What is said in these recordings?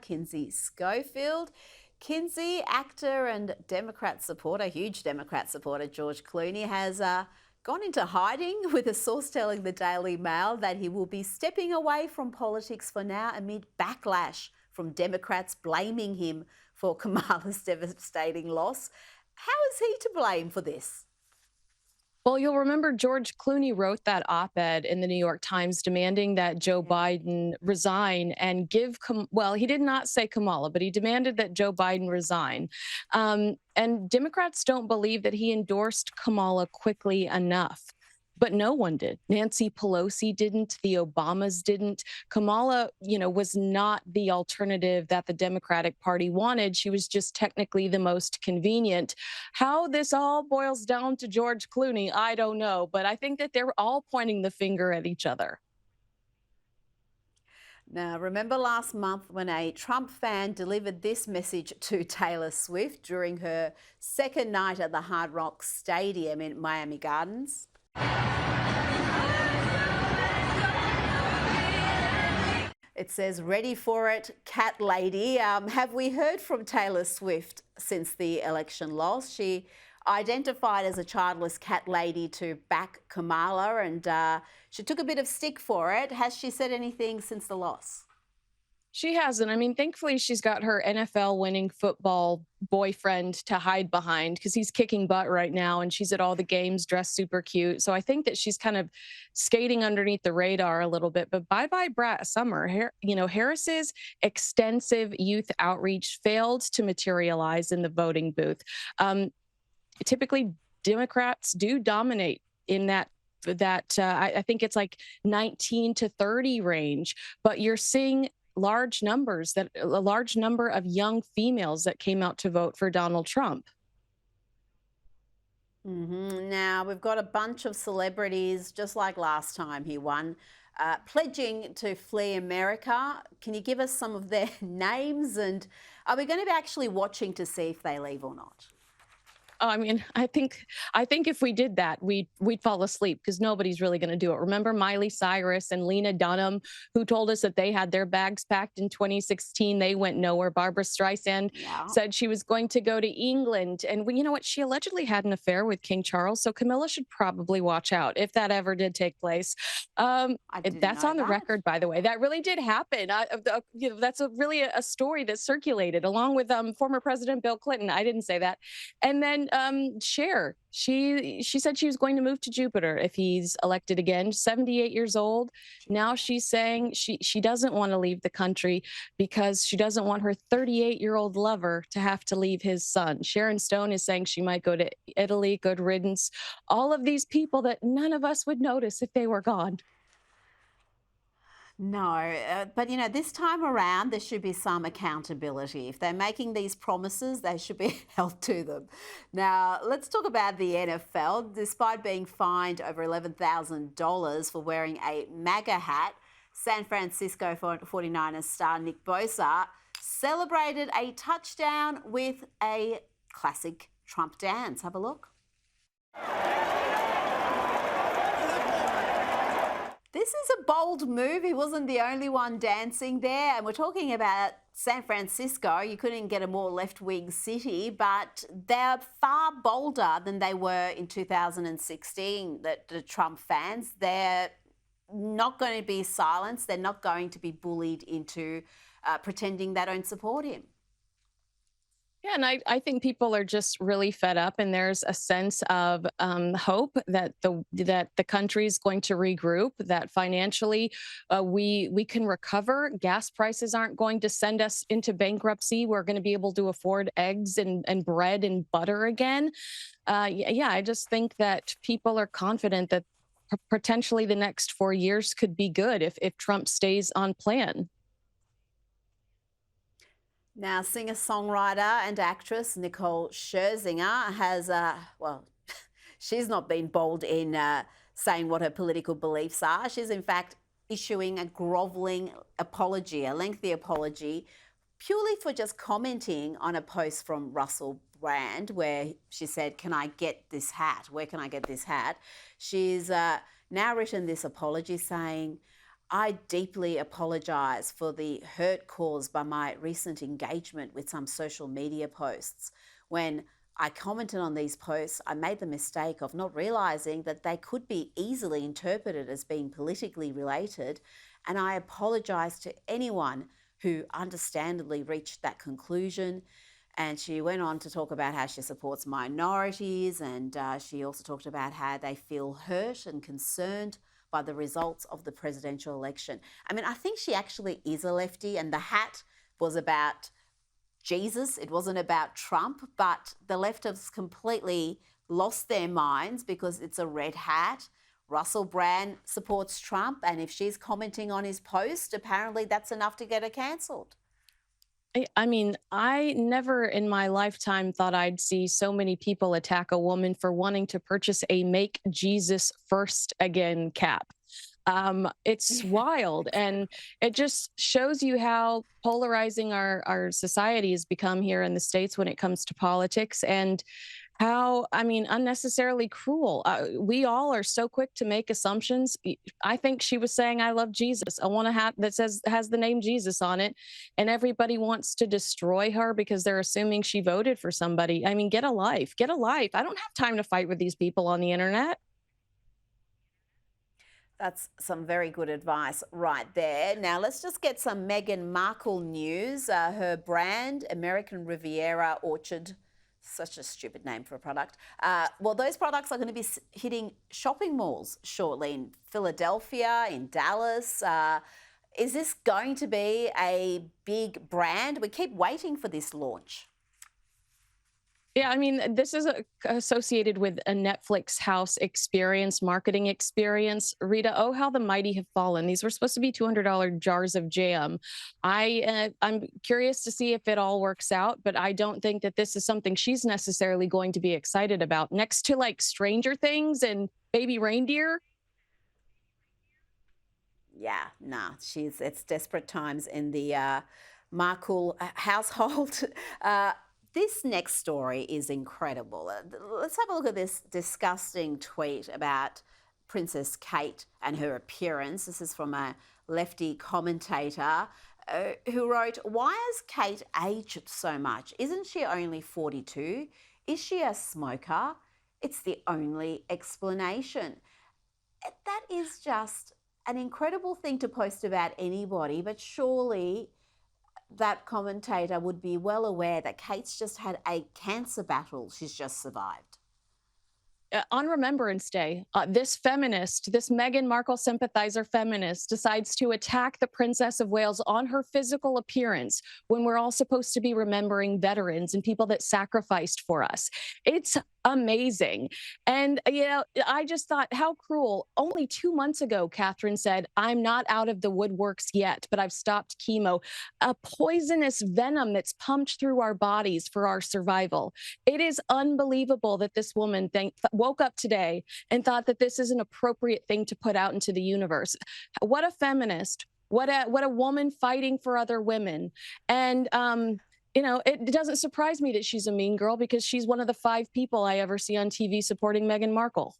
Kinsey Schofield. Kinsey, actor and Democrat supporter, huge Democrat supporter, George Clooney, has gone into hiding, with a source telling the Daily Mail that he will be stepping away from politics for now amid backlash from Democrats blaming him for Kamala's devastating loss. How is he to blame for this? Well, you'll remember George Clooney wrote that op-ed in the New York Times demanding that Joe Biden resign and well, he did not say Kamala, but he demanded that Joe Biden resign. And Democrats don't believe that he endorsed Kamala quickly enough. But no one did. Nancy Pelosi didn't. The Obamas didn't. Kamala, was not the alternative that the Democratic Party wanted. She was just technically the most convenient. How this all boils down to George Clooney, I don't know. But I think that they're all pointing the finger at each other. Now, remember last month when a Trump fan delivered this message to Taylor Swift during her second night at the Hard Rock Stadium in Miami Gardens? It says, "Ready for it, cat lady." Have we heard from Taylor Swift since the election loss? She identified as a childless cat lady to back Kamala, and she took a bit of stick for it. Has she said anything since the loss? She hasn't. I mean, thankfully, she's got her NFL winning football boyfriend to hide behind because he's kicking butt right now, and she's at all the games dressed super cute. So I think that she's kind of skating underneath the radar a little bit. But bye-bye, Brat Summer. Harris's extensive youth outreach failed to materialize in the voting booth. Typically, Democrats do dominate in that I think it's like 19 to 30 range, but you're seeing a large number of young females that came out to vote for Donald Trump. Now, we've got a bunch of celebrities, just like last time he won, pledging to flee America. Can you give us some of their names? And are we going to be actually watching to see if they leave or not? I mean, I think if we did that, we'd fall asleep because nobody's really going to do it. Remember Miley Cyrus and Lena Dunham, who told us that they had their bags packed in 2016. They went nowhere. Barbara Streisand said she was going to go to England. And you know what? She allegedly had an affair with King Charles. So Camilla should probably watch out if that ever did take place. That's on the record, by the way. That really did happen. That's really a story that circulated along with former President Bill Clinton. I didn't say that. And then Cher, she said she was going to move to Jupiter if he's elected again. 78 years old. Now she's saying she doesn't want to leave the country because she doesn't want her 38-year-old lover to have to leave his son. Sharon Stone is saying she might go to Italy. Good riddance. All of these people that none of us would notice if they were gone. No, but this time around, there should be some accountability. If they're making these promises, they should be held to them. Now, let's talk about the NFL. Despite being fined over $11,000 for wearing a MAGA hat, San Francisco 49ers star Nick Bosa celebrated a touchdown with a classic Trump dance. Have a look. This is a bold move. He wasn't the only one dancing there. And we're talking about San Francisco. You couldn't get a more left-wing city, but they're far bolder than they were in 2016, the Trump fans. They're not going to be silenced. They're not going to be bullied into pretending they don't support him. Yeah, and I think people are just really fed up, and there's a sense of hope that the country is going to regroup, that financially we can recover. Gas prices aren't going to send us into bankruptcy. We're going to be able to afford eggs and bread and butter again. I just think that people are confident that potentially the next 4 years could be good if Trump stays on plan. Now, singer-songwriter and actress Nicole Scherzinger has, she's not been bold in saying what her political beliefs are. She's, in fact, issuing a grovelling apology, a lengthy apology, purely for just commenting on a post from Russell Brand where she said, "Can I get this hat? Where can I get this hat?" She's now written this apology saying, I deeply apologise for the hurt caused by my recent engagement with some social media posts. When I commented on these posts, I made the mistake of not realising that they could be easily interpreted as being politically related, and I apologise to anyone who understandably reached that conclusion. And she went on to talk about how she supports minorities, and she also talked about how they feel hurt and concerned by the results of the presidential election. I mean, I think she actually is a lefty, and the hat was about Jesus. It wasn't about Trump, but the left has completely lost their minds because it's a red hat. Russell Brand supports Trump, and if she's commenting on his post, apparently that's enough to get her cancelled. I mean, I never in my lifetime thought I'd see so many people attack a woman for wanting to purchase a Make Jesus First Again cap. It's wild, and it just shows you how polarizing our society has become here in the States when it comes to politics, and how, I mean, unnecessarily cruel. We all are so quick to make assumptions. I think she was saying, "I love Jesus. I want a hat that has the name Jesus on it," and everybody wants to destroy her because they're assuming she voted for somebody. I mean, get a life. Get a life. I don't have time to fight with these people on the internet. That's some very good advice right there. Now, let's just get some Meghan Markle news. Her brand, American Riviera Orchard, such a stupid name for a product. Well, those products are going to be hitting shopping malls shortly in Philadelphia, in Dallas. Is this going to be a big brand? We keep waiting for this launch. Yeah, I mean, this is associated with a Netflix house experience, marketing experience. Rita, oh, how the mighty have fallen. These were supposed to be $200 jars of jam. I'm curious to see if it all works out, but I don't think that this is something she's necessarily going to be excited about. Next to like Stranger Things and Baby Reindeer. Yeah, nah, it's desperate times in the Markle household. This next story is incredible. Let's have a look at this disgusting tweet about Princess Kate and her appearance. This is from a lefty commentator who wrote, "Why has Kate aged so much? Isn't she only 42? Is she a smoker? It's the only explanation." That is just an incredible thing to post about anybody, but surely that commentator would be well aware that Kate's just had a cancer battle she's just survived. On Remembrance Day, this feminist, this Meghan Markle sympathizer feminist, decides to attack the Princess of Wales on her physical appearance when we're all supposed to be remembering veterans and people that sacrificed for us. It's amazing. And, you know, I just thought, how cruel. Only 2 months ago, Catherine said, "I'm not out of the woodworks yet, but I've stopped chemo." A poisonous venom that's pumped through our bodies for our survival. It is unbelievable that this woman woke up today and thought that this is an appropriate thing to put out into the universe. What a feminist. What a woman fighting for other women. And, you know, it doesn't surprise me that she's a mean girl because she's one of the 5 people I ever see on TV supporting Meghan Markle.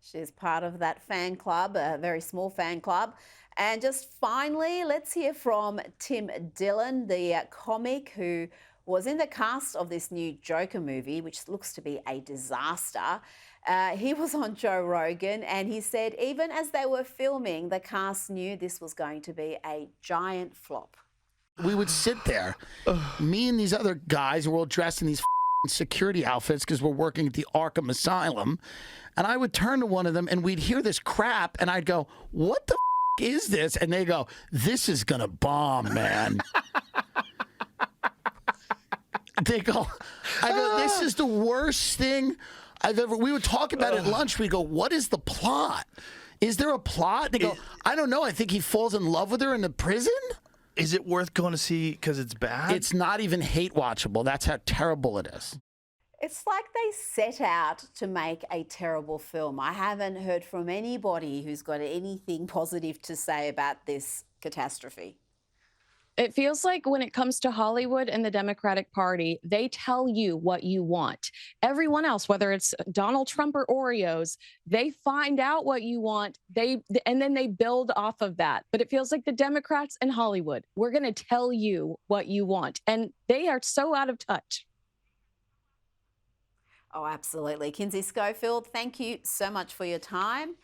She's part of that fan club, a very small fan club. And just finally, let's hear from Tim Dillon, the comic who was in the cast of this new Joker movie, which looks to be a disaster. He was on Joe Rogan and he said even as they were filming, the cast knew this was going to be a giant flop. We would sit there, me and these other guys were all dressed in these security outfits because we're working at the Arkham Asylum, and I would turn to one of them and we'd hear this crap and I'd go, "What the is this?" And they go, "This is gonna bomb, man." They go, I go, "This is the worst thing I've ever." We would talk about it at lunch. We go, "What is the plot? Is there a plot?" They go, "I don't know. I think he falls in love with her in the prison." Is it worth going to see because it's bad? It's not even hate watchable. That's how terrible it is. It's like they set out to make a terrible film. I haven't heard from anybody who's got anything positive to say about this catastrophe. It feels like when it comes to Hollywood and the Democratic Party, they tell you what you want. Everyone else, whether it's Donald Trump or Oreos, they find out what you want, and then they build off of that. But it feels like the Democrats and Hollywood, we're going to tell you what you want. And they are so out of touch. Oh, absolutely. Kinsey Schofield, thank you so much for your time.